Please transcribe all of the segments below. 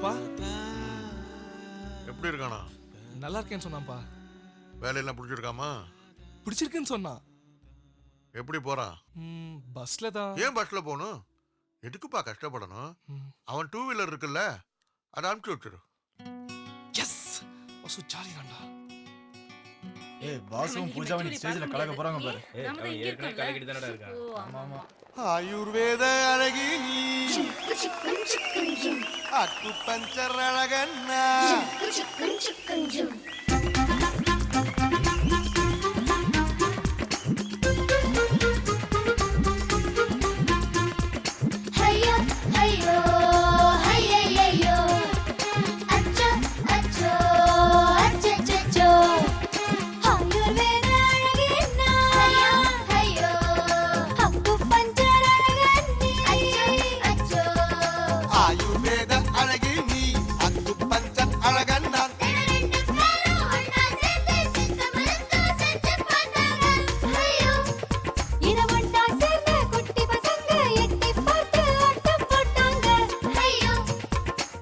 அப்பா எப்படி இருக்கானா? நல்லா இருக்கேன்னு சொன்னான்ப்பா. வேலையெல்லாம் பிடிச்சிருக்காமா? பிடிச்சிருக்குன்னு சொன்னான். எப்படி போறான்? பஸ்ல தான். ஏன் பஸ்ல போகணும்? எதுக்குப்பா கஷ்டப்படணும்? அவன் 2 வீலர் இருக்குல்ல, அதை அனுப்பிச்சு வச்சிரு. எஸ் வசு ஜாலிதான்டா. ஏய் வாசுவும் பூஜாவும் நீ ஸ்டேஜ்ல கலக்க போறாங்க பாரு. அவன் ஏற்கனவே கலக்கிட்டு தானடா இருக்கான். ஆமா ஆமா. ஆயுர்வேத அழகி அக்கு பஞ்சர் அழகண்ணா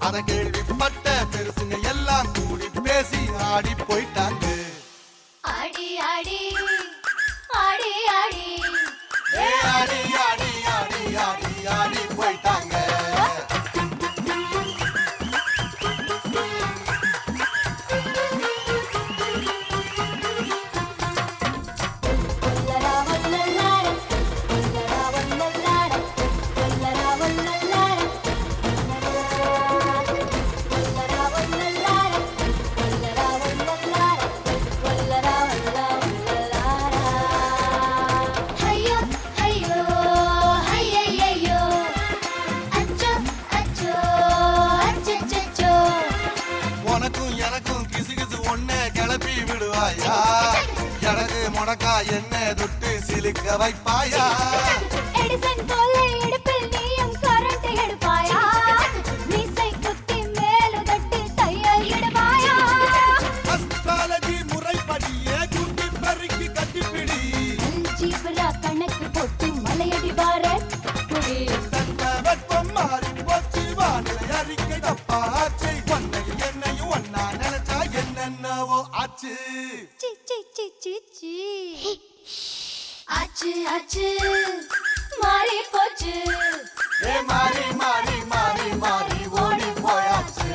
அத கேள்விப்பட்ட பெருசுங்க எல்லாம் கூடி பேசி ஆடி போயிட்டாங்க. ஆடி ஆடி ஆடி ஆடி ஆடி ஆடி ஆடி ஆடி ஆடி போயிட்டாங்க. எனக்கு முடக்கா என்ன தொட்டு சிலுக்க வைப்பாயா? எடிசன் போல இடுப்பில் நீயும் கரண்ட் எடுப்பாயா? மீசை குத்தி மேல தட்டி தையல் இடுவாயா? அஸ்ட்ராலஜி முறைப்படியே குட்டி பறிக்கு கட்டிப்பிடி. ஜீப்ரா கணக்கு போட்டு மலையடி வார குடி. வெப்பம் மாறி போச்சு வானிலை அறிக்கை தப்பாச்சு. ஒன்னையும் என்னையும் ஒன்னா நினைச்சா என்னென்னவோ ஆச்சு. ஆச்சு ஆச்சு மாறி போச்சு. ஏ மாறி மாறி மாறி மாறி ஓடி போயாச்சு.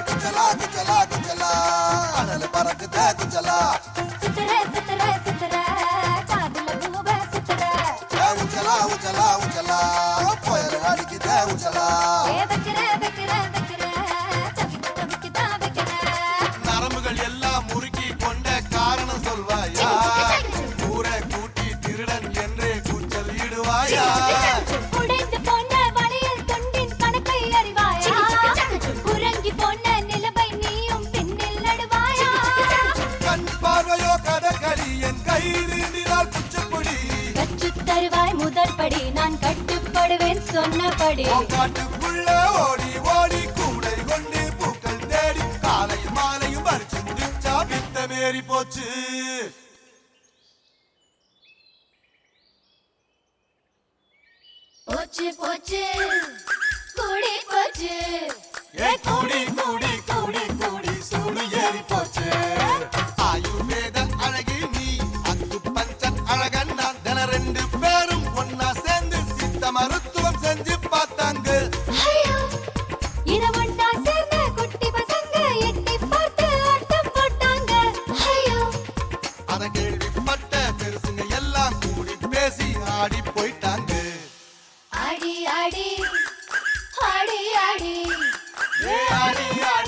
குச்சலா குச்சலா குச்சலா அனல் பறக்குதே குச்சலா. சுத்துற சுத்துற சுத்துற காதுல பூவ சுத்துற. உச்சலா உச்சலா உச்சலா புயல் அடிக்குதே உச்சலா. வைக்கிற வைக்கிற வைக்கிற தவிக்க தவிக்கதா வைக்கிற. நரம்புகள் எல்லாம் முறுக்கி கொண்ட காரணம் சொல்வாயா? ஊரை கூட்டி திருடன் என்றே கூச்சல் இடுவாயா? உடைந்து போன வளையல் துண்டின் கணக்கை அறிவாயா? உறங்கி போன நிலவை நீயும் பின்னில் நடுவாயா? கண் பார்வையோ கதகளி என் கை நீண்டினால் குச்சப்படி. கற்று தருவாய் முதல் படி நான் கட்டுப்படுவேன் சொன்னபடி. காட்டுக்குள்ள ஓடி ஓடி கூடை கொண்டு பூக்கள் தேடி காலையும் மாலையும் பறிச்சு முடிச்சா பித்த மேறி போச்சு. போச்சு போச்சு கூடி போச்சு. ஏ கூடி கூடி கூடி கூடி சூடு ஏறி போச்சு. ஆயுர்வேத அழகி நீ அக்கு பஞ்சன் அழகன் நான் தின 2 பேரும் ஒன்னா சேர்ந்து சித்த மருத்துவம் செஞ்சு பார்த்தாங்க. ஐயோ இத ஒண்ணா சேர்ந்த குட்டி பசங்க எட்டி பார்த்து ஆட்டம் போட்டாங்க. ஐயோ அத கேள்விப்பட்ட பெருசுங்க எல்லாம் கூடி பேசி ஆடி போயிட்டாங்க. ஆடி ஆடி ஆடி ஆடி ஏ ஆடி ஆடி